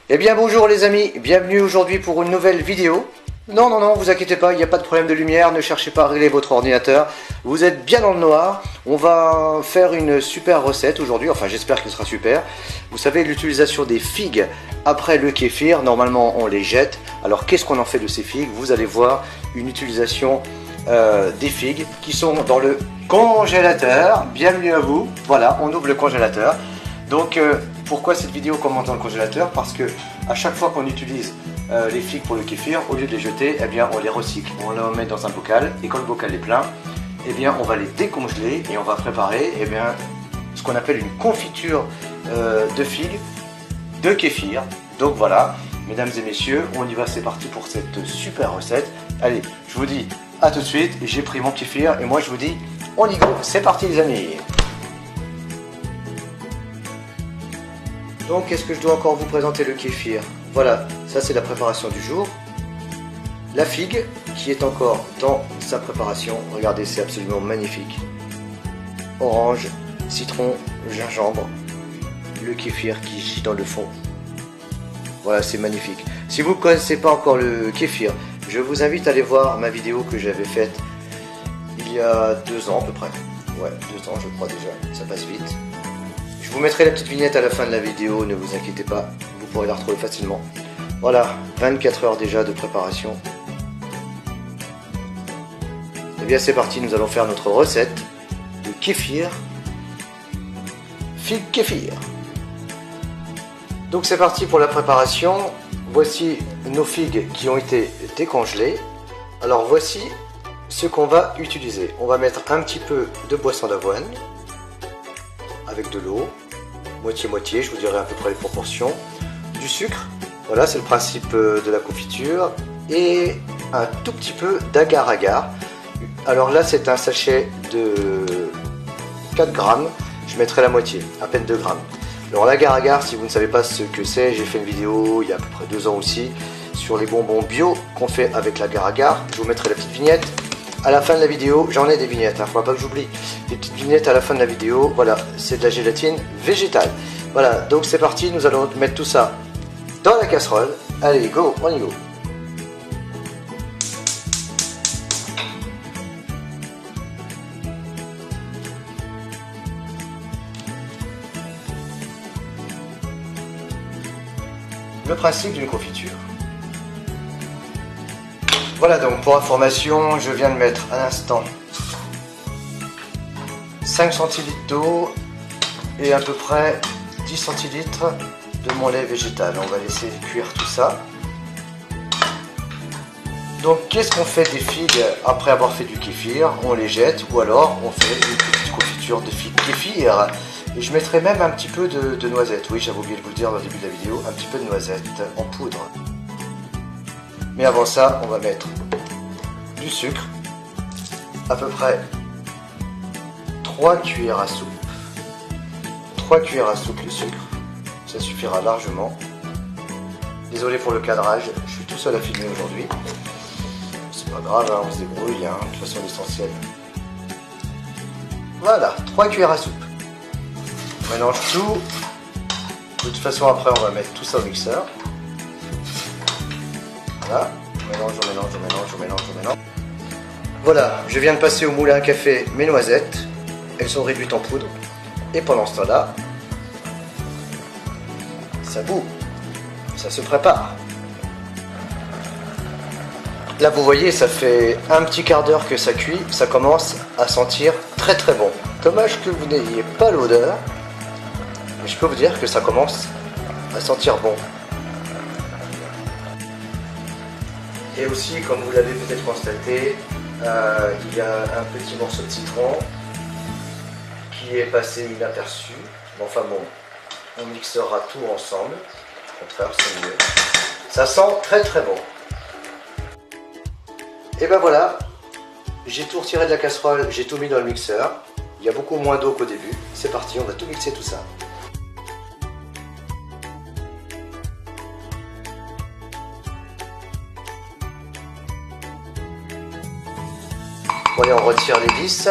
Eh bien bonjour les amis, bienvenue aujourd'hui pour une nouvelle vidéo. Non, vous inquiétez pas, il n'y a pas de problème de lumière, ne cherchez pas à régler votre ordinateur. Vous êtes bien dans le noir. On va faire une super recette aujourd'hui, enfin j'espère qu'elle sera super. Vous savez, l'utilisation des figues après le kéfir, normalement on les jette. Alors qu'est-ce qu'on en fait de ces figues? Vous allez voir une utilisation des figues qui sont dans le congélateur. Bienvenue à vous, voilà, on ouvre le congélateur. Donc pourquoi cette vidéo commence dans le congélateur? Parce que à chaque fois qu'on utilise les figues pour le kéfir, au lieu de les jeter, eh bien on les recycle, on les met dans un bocal, et quand le bocal est plein, eh bien on va les décongeler et on va préparer eh bien, ce qu'on appelle une confiture de figues de kéfir. Donc voilà, mesdames et messieurs, on y va, c'est parti pour cette super recette. Allez, je vous dis à tout de suite, j'ai pris mon kéfir et moi je vous dis on y go, c'est parti les amis. Donc, est-ce que je dois encore vous présenter le kéfir? Voilà, ça c'est la préparation du jour. La figue qui est encore dans sa préparation. Regardez, c'est absolument magnifique. Orange, citron, gingembre. Le kéfir qui gît dans le fond. Voilà, c'est magnifique. Si vous ne connaissez pas encore le kéfir, je vous invite à aller voir ma vidéo que j'avais faite il y a 2 ans à peu près. Ouais, 2 ans je crois déjà, ça passe vite. Je vous mettrai la petite vignette à la fin de la vidéo, ne vous inquiétez pas, vous pourrez la retrouver facilement. Voilà, 24 heures déjà de préparation. Et bien c'est parti, nous allons faire notre recette de kéfir, figue kéfir. Donc c'est parti pour la préparation. Voici nos figues qui ont été décongelées. Alors voici ce qu'on va utiliser. On va mettre un petit peu de boisson d'avoine avec de l'eau, moitié-moitié, je vous dirai à peu près les proportions, du sucre, voilà c'est le principe de la confiture, et un tout petit peu d'agar-agar. Alors là c'est un sachet de 4 grammes, je mettrai la moitié, à peine 2 grammes. Alors l'agar-agar, si vous ne savez pas ce que c'est, j'ai fait une vidéo il y a à peu près 2 ans aussi, sur les bonbons bio qu'on fait avec l'agar-agar, je vous mettrai la petite vignette. À la fin de la vidéo, j'en ai des vignettes, faut pas que j'oublie. Des petites vignettes à la fin de la vidéo, voilà, c'est de la gélatine végétale. Voilà, donc c'est parti, nous allons mettre tout ça dans la casserole. Allez, go, on y go. Le principe d'une confiture. Voilà, donc pour information, je viens de mettre à l'instant 5 centilitres d'eau et à peu près 10 centilitres de mon lait végétal. On va laisser cuire tout ça. Donc qu'est-ce qu'on fait des figues après avoir fait du kéfir? On les jette ou alors on fait une petite confiture de figues kéfir. Et je mettrai même un petit peu de noisettes. Oui, j'avais oublié de vous le dire au début de la vidéo, un petit peu de noisettes en poudre. Mais avant ça, on va mettre du sucre, à peu près 3 cuillères à soupe. 3 cuillères à soupe de sucre, ça suffira largement. Désolé pour le cadrage, je suis tout seul à filmer aujourd'hui. C'est pas grave, hein, on se débrouille, hein, de toute façon l'essentiel. Voilà, 3 cuillères à soupe. On mélange tout. De toute façon après on va mettre tout ça au mixeur. Voilà, on mélange. Voilà, je viens de passer au moulin à café mes noisettes. Elles sont réduites en poudre. Et pendant ce temps-là, ça bout. Ça se prépare. Là, vous voyez, ça fait un petit quart d'heure que ça cuit. Ça commence à sentir très très bon. Dommage que vous n'ayez pas l'odeur. Mais je peux vous dire que ça commence à sentir bon. Et aussi, comme vous l'avez peut-être constaté, il y a un petit morceau de citron qui est passé inaperçu. Enfin bon, on mixera tout ensemble. Au contraire, c'est mieux. Ça sent très très bon. Et ben voilà, j'ai tout retiré de la casserole, j'ai tout mis dans le mixeur. Il y a beaucoup moins d'eau qu'au début. C'est parti, on va tout mixer tout ça. Bon, allez, on retire les vis.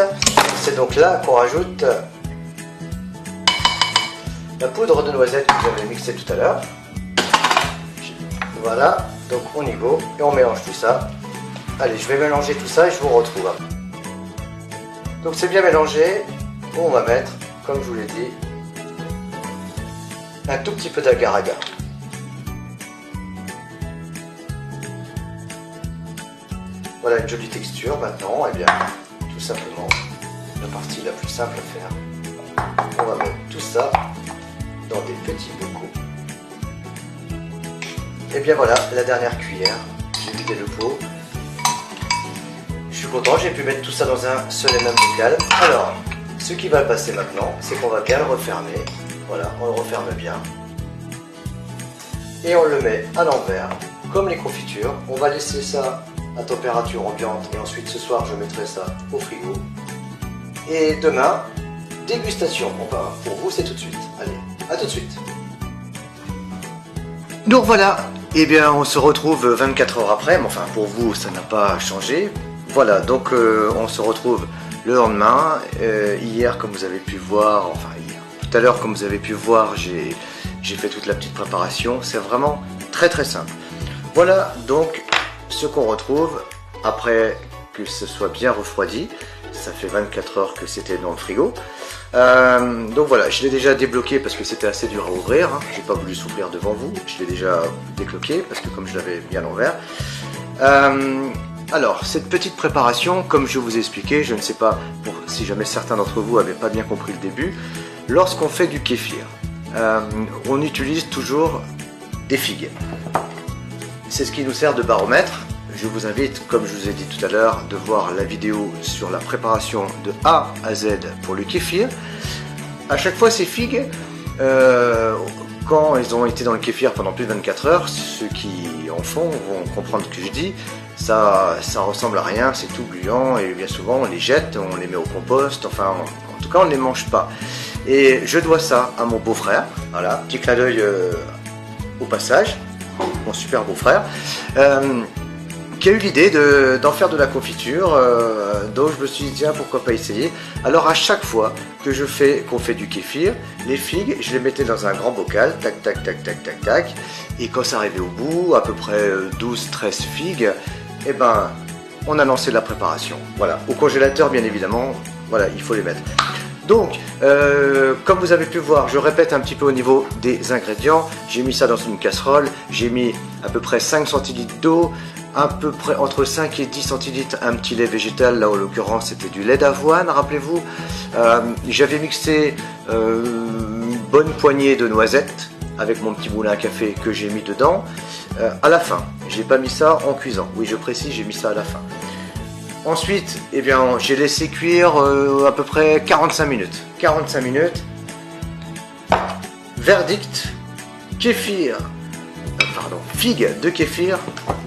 C'est donc là qu'on rajoute la poudre de noisette que j'avais mixée tout à l'heure. Voilà, donc on y go et on mélange tout ça. Allez, je vais mélanger tout ça et je vous retrouve. Donc c'est bien mélangé. On va mettre, comme je vous l'ai dit, un tout petit peu d'agar-agar. Voilà une jolie texture maintenant. Et bien, tout simplement, la partie la plus simple à faire. On va mettre tout ça dans des petits bocaux. Et bien voilà, la dernière cuillère. J'ai vidé le pot. Je suis content, j'ai pu mettre tout ça dans un seul et même bocal. Alors, ce qui va passer maintenant, c'est qu'on va bien le refermer. Voilà, on le referme bien. Et on le met à l'envers, comme les confitures. On va laisser ça à température ambiante et ensuite ce soir je mettrai ça au frigo. Et demain, dégustation. Enfin, pour vous c'est tout de suite. Allez, à tout de suite. Donc voilà, eh bien on se retrouve 24 heures après, mais enfin pour vous ça n'a pas changé. Voilà, donc on se retrouve le lendemain. Hier, comme vous avez pu voir, enfin hier, tout à l'heure comme vous avez pu voir, j'ai fait toute la petite préparation. C'est vraiment très très simple. Voilà donc ce qu'on retrouve après que ce soit bien refroidi. Ça fait 24 heures que c'était dans le frigo. Donc voilà, je l'ai déjà débloqué parce que c'était assez dur à ouvrir. Hein. J'ai pas voulu s'ouvrir devant vous. Je l'ai déjà débloqué parce que comme je l'avais mis à l'envers. Alors, cette petite préparation, comme je vous ai expliqué, je ne sais pas si jamais certains d'entre vous n'avaient pas bien compris le début, lorsqu'on fait du kéfir, on utilise toujours des figues. C'est ce qui nous sert de baromètre. Je vous invite, comme je vous ai dit tout à l'heure, de voir la vidéo sur la préparation de A à Z pour le kéfir. À chaque fois, ces figues, quand elles ont été dans le kéfir pendant plus de 24 heures, ceux qui en font vont comprendre ce que je dis. Ça ressemble à rien, c'est tout gluant et bien souvent on les jette, on les met au compost, enfin en tout cas on ne les mange pas. Et je dois ça à mon beau-frère, voilà, petit clin d'œil au passage, mon super beau-frère, qui a eu l'idée d'en faire de la confiture, donc je me suis dit tiens pourquoi pas essayer. Alors à chaque fois que qu'on fait du kéfir, les figues je les mettais dans un grand bocal, tac tac tac tac tac tac, et quand ça arrivait au bout, à peu près 12-13 figues, et ben on a lancé la préparation. Voilà, au congélateur bien évidemment, voilà il faut les mettre. Donc, comme vous avez pu voir, je répète un petit peu au niveau des ingrédients. J'ai mis ça dans une casserole, j'ai mis à peu près 5 centilitres d'eau, à peu près entre 5 et 10 centilitres un petit lait végétal, là en l'occurrence c'était du lait d'avoine, rappelez-vous. J'avais mixé une bonne poignée de noisettes avec mon petit moulin à café que j'ai mis dedans à la fin. J'ai pas mis ça en cuisant, oui je précise, j'ai mis ça à la fin. Ensuite, eh bien, j'ai laissé cuire à peu près 45 minutes. 45 minutes. Verdict, kéfir, figue de kéfir,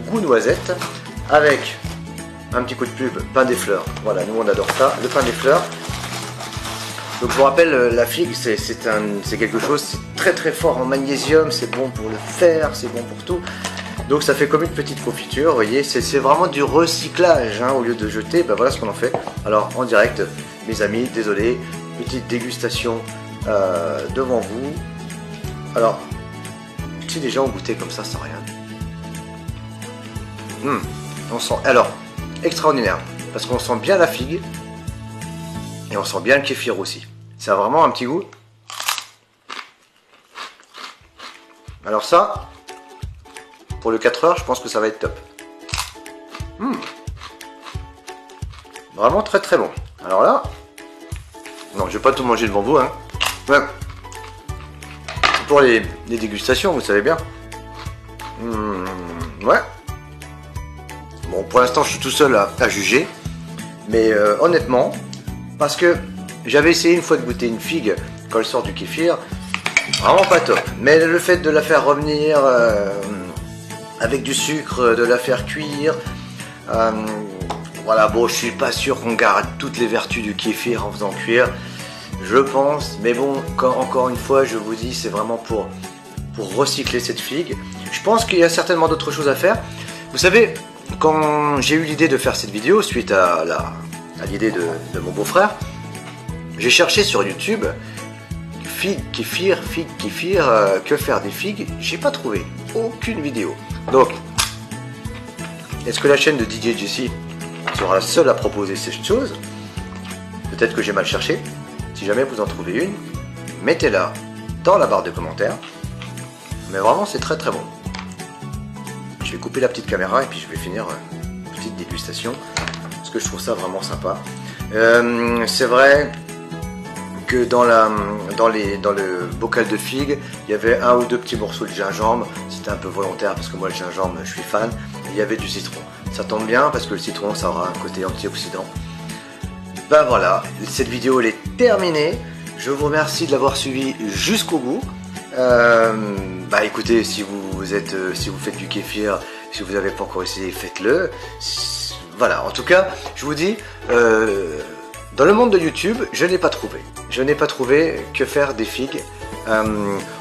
goût noisette, avec un petit coup de pub, pain des fleurs. Voilà, nous on adore ça, le pain des fleurs. Donc je vous rappelle, la figue, c'est quelque chose, c'est très très fort en magnésium, c'est bon pour le fer, c'est bon pour tout. Donc ça fait comme une petite confiture, vous voyez, c'est vraiment du recyclage, hein, au lieu de jeter, ben voilà ce qu'on en fait. Alors en direct, mes amis, désolé, petite dégustation devant vous. Alors, si les gens ont goûté comme ça sans rien. On sent, alors, extraordinaire, parce qu'on sent bien la figue, et on sent bien le kéfir aussi. Ça a vraiment un petit goût. Alors ça... Pour le 4 heures, je pense que ça va être top. Vraiment très très bon. Alors là, non, je vais pas tout manger devant vous. Hein. Ouais. Pour les dégustations, vous savez bien. Ouais. Bon, pour l'instant, je suis tout seul à juger. Mais honnêtement, parce que j'avais essayé une fois de goûter une figue quand elle sort du kéfir, vraiment pas top. Mais le fait de la faire revenir... avec du sucre, de la faire cuire. Voilà, bon, je suis pas sûr qu'on garde toutes les vertus du kéfir en faisant cuire. Je pense, mais bon, encore une fois, je vous dis, c'est vraiment pour recycler cette figue. Je pense qu'il y a certainement d'autres choses à faire. Vous savez, quand j'ai eu l'idée de faire cette vidéo, suite à l'idée de mon beau-frère, j'ai cherché sur YouTube figue kéfir, que faire des figues, j'ai pas trouvé. aucune vidéo. Donc, est-ce que la chaîne de DJ Jesse sera la seule à proposer cette chose? Peut-être que j'ai mal cherché. Si jamais vous en trouvez une, mettez-la dans la barre de commentaires. Mais vraiment, c'est très très bon. Je vais couper la petite caméra et puis je vais finir une petite dégustation. Parce que je trouve ça vraiment sympa. C'est vrai que dans le bocal de figues, il y avait un ou deux petits morceaux de gingembre. C'était un peu volontaire parce que moi le gingembre, je suis fan. Il y avait du citron. Ça tombe bien parce que le citron, ça aura un côté antioxydant. Ben voilà, cette vidéo elle est terminée. Je vous remercie de l'avoir suivi jusqu'au bout. Bah écoutez, si vous faites du kéfir, si vous n'avez pas encore essayé, faites-le. Voilà, en tout cas, je vous dis, dans le monde de YouTube, je n'ai pas trouvé. Je n'ai pas trouvé que faire des figues.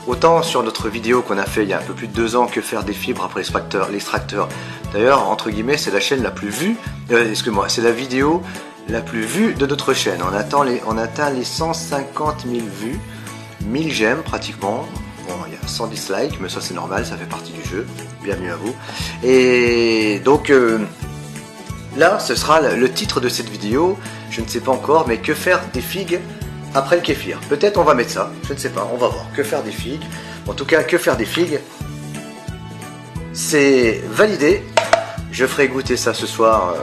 Autant sur notre vidéo qu'on a fait il y a un peu plus de 2 ans, que faire des fibres après l'extracteur. D'ailleurs, entre guillemets, c'est la chaîne la plus vue. Excusez-moi, c'est la vidéo la plus vue de notre chaîne. On atteint les 150 000 vues, 1000 j'aime pratiquement. Bon, il y a 100 dislikes, mais ça c'est normal, ça fait partie du jeu. Bienvenue à vous. Et donc là, ce sera le titre de cette vidéo. Je ne sais pas encore, mais que faire des figues après le kéfir. Peut-être on va mettre ça, je ne sais pas, on va voir. Que faire des figues. En tout cas, que faire des figues, c'est validé. Je ferai goûter ça ce soir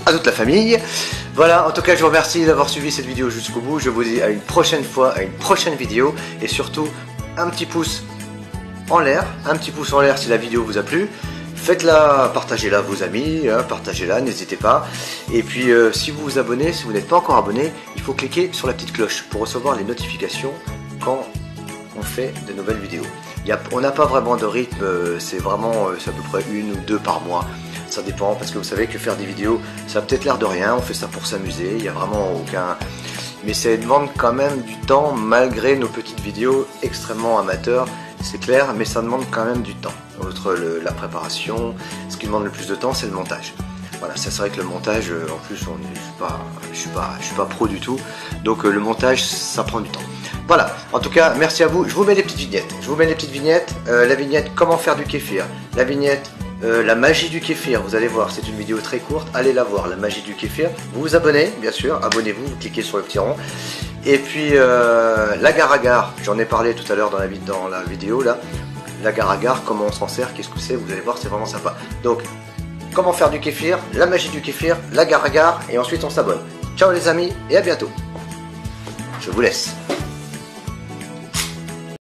à toute la famille. Voilà, en tout cas, je vous remercie d'avoir suivi cette vidéo jusqu'au bout. Je vous dis à une prochaine fois, à une prochaine vidéo. Et surtout, un petit pouce en l'air. Un petit pouce en l'air si la vidéo vous a plu. Faites-la, partagez-la à vos amis, partagez-la, n'hésitez pas. Et puis, si vous vous abonnez, si vous n'êtes pas encore abonné, il faut cliquer sur la petite cloche pour recevoir les notifications quand on fait de nouvelles vidéos. On n'a pas vraiment de rythme, c'est vraiment c'est à peu près 1 ou 2 par mois. Ça dépend, parce que vous savez que faire des vidéos, ça a peut-être l'air de rien, on fait ça pour s'amuser, il n'y a vraiment aucun... Mais ça demande quand même du temps, malgré nos petites vidéos extrêmement amateurs, c'est clair, mais ça demande quand même du temps. Entre la préparation, ce qui demande le plus de temps, c'est le montage. Voilà, c'est vrai que le montage, en plus, je suis pas pro du tout, donc le montage, ça prend du temps. Voilà, en tout cas, merci à vous. Je vous mets les petites vignettes. La vignette comment faire du kéfir, la vignette la magie du kéfir, vous allez voir, c'est une vidéo très courte, allez la voir, la magie du kéfir. Vous vous abonnez, bien sûr, abonnez-vous, vous cliquez sur le petit rond. Et puis l'agar-agar, j'en ai parlé tout à l'heure dans la vidéo là. L'agar-agar, comment on s'en sert, qu'est-ce que c'est, vous allez voir, c'est vraiment sympa. Donc, comment faire du kéfir, la magie du kéfir, l'agar-agar, et ensuite on s'abonne. Ciao les amis, et à bientôt. Je vous laisse.